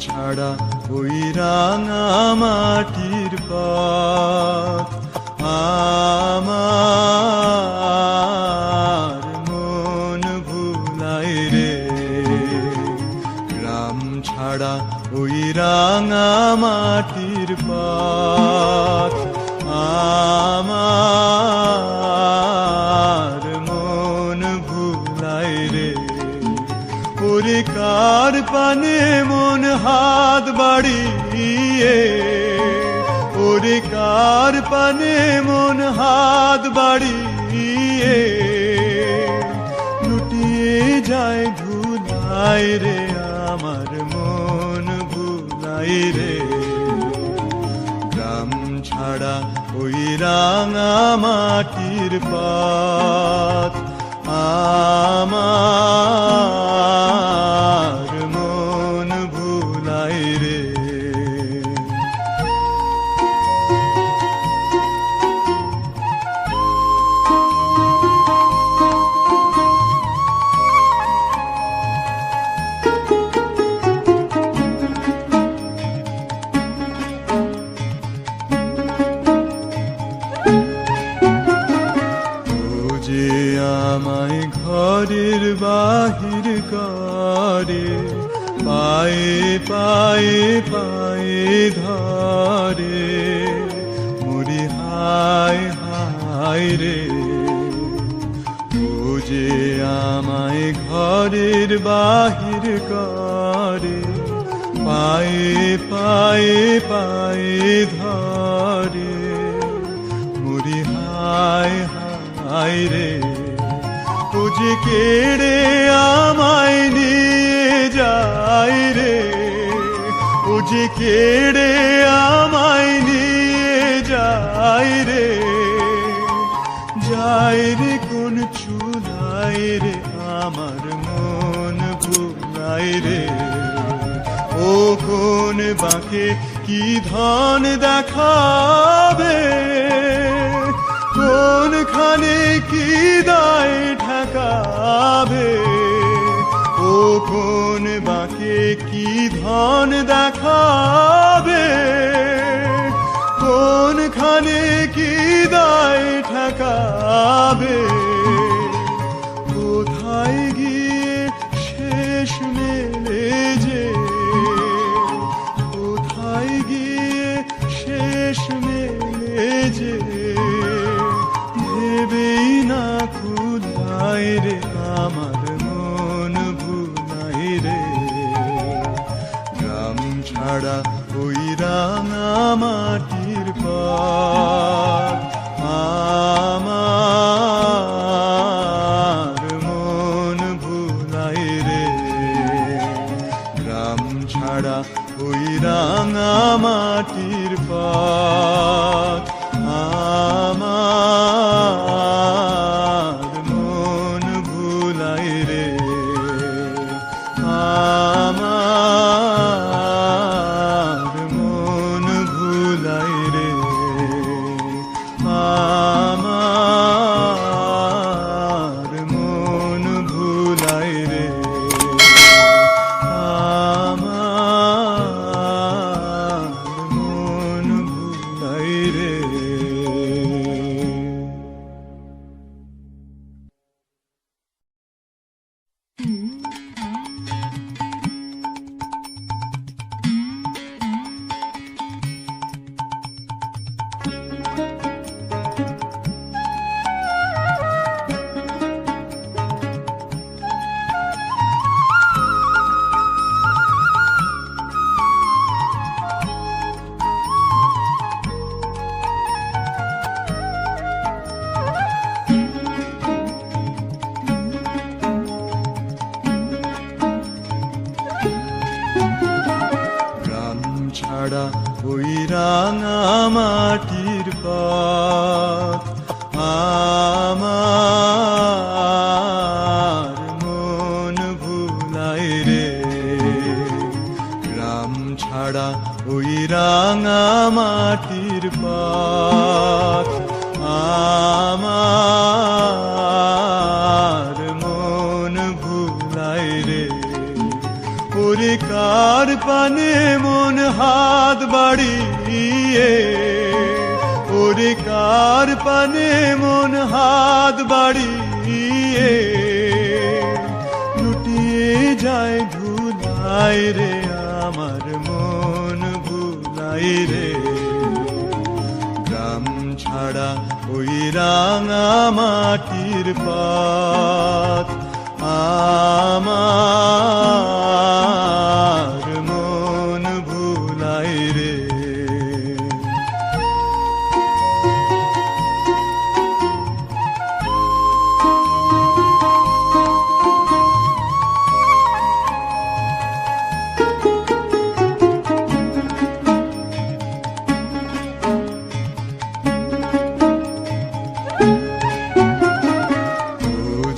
ছাড়া ওই রাঙা মাটির পথ আমার মন ভুলাই রে। গ্রাম ছাড়া ওই রাঙা মাটির পথ আমার মন ভুলাই রে। ওরে কার পানে মন হাত বাড়িয়ে, ওরে কার পানে মন হাত বাড়িয়ে লুটিয়ে যায় ধুলাই রে। আমার মন ভুলাই রে। গ্রাম ছাড়া ওই রাঙা মাটির পথ আমার মন ভুলাই রে। আমায় ঘরের বাহির করে, পায়ে পায়ে পায়ে ধরে, মরি হায় হায় রে। ও যে আমায় ঘরের বাহির করে, পায়ে পায়ে পায়ে ধরে, মরি হায় হায় রে। ও যে কেড়ে আমায় নিয়ে যায় রে, ও যে কেড়ে আমায় নিয়ে যায় রে। যায় রে কোন চুলাই রে, আমার মন ভুলাই রে। ও কোন বাঁকে কি ধন দেখাবে, কোনখানে কি দায় ঠেকাবে। ও কোন বাঁকে কি ধন দেখাবে, কোনখানে কি দায় ঠেকাবে। কোথায় গিয়ে শেষ মেলে যে, কোথায় গিয়ে শেষ মেলে যে, ভেবেই না খুদাই রে। আমার মন ভুলাই রে। গ্রাম ছাড়া ওই রাঙা মাটির পথ আমার মন ভুলাই রে। গ্রাম ছাড়া ওই রাঙা মাটির পথ আমার মন ভুলাই রে। আমার মন ভুলাই রে। আমার মন ভুলাই রে। আমার মন ভুলাই রে। পানে মন হাত বাড়িয়ে, ওরে কার পানে মন হাত বাড়িয়ে, লুটিয়ে যায় ধুলায় রে আমার মন ভুলাই রে। গ্রাম ছাড়া ওই রাঙা মাটির পথ আমার মন ভুলাই রে।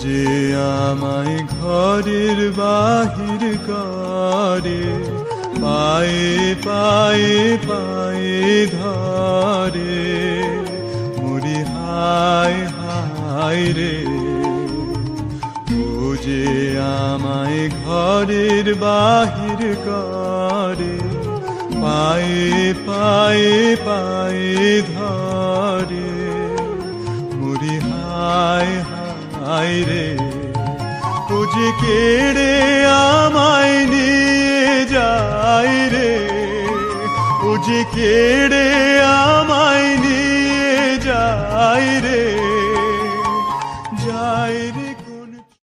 যে আমায় ঘরের বাহির করে, পায়ে পায়ে পায়ে ধরে, মরি হায় হায় রে। ও যে আমায় ঘরের বাহির করে, পায়ে পায়ে পায়ে ধরে, মরি হায় হায় রে। ও যে কেড়ে আমায় নিয়ে যায় রে, ও যে কেড়ে আমায় নিয়ে যায় রে।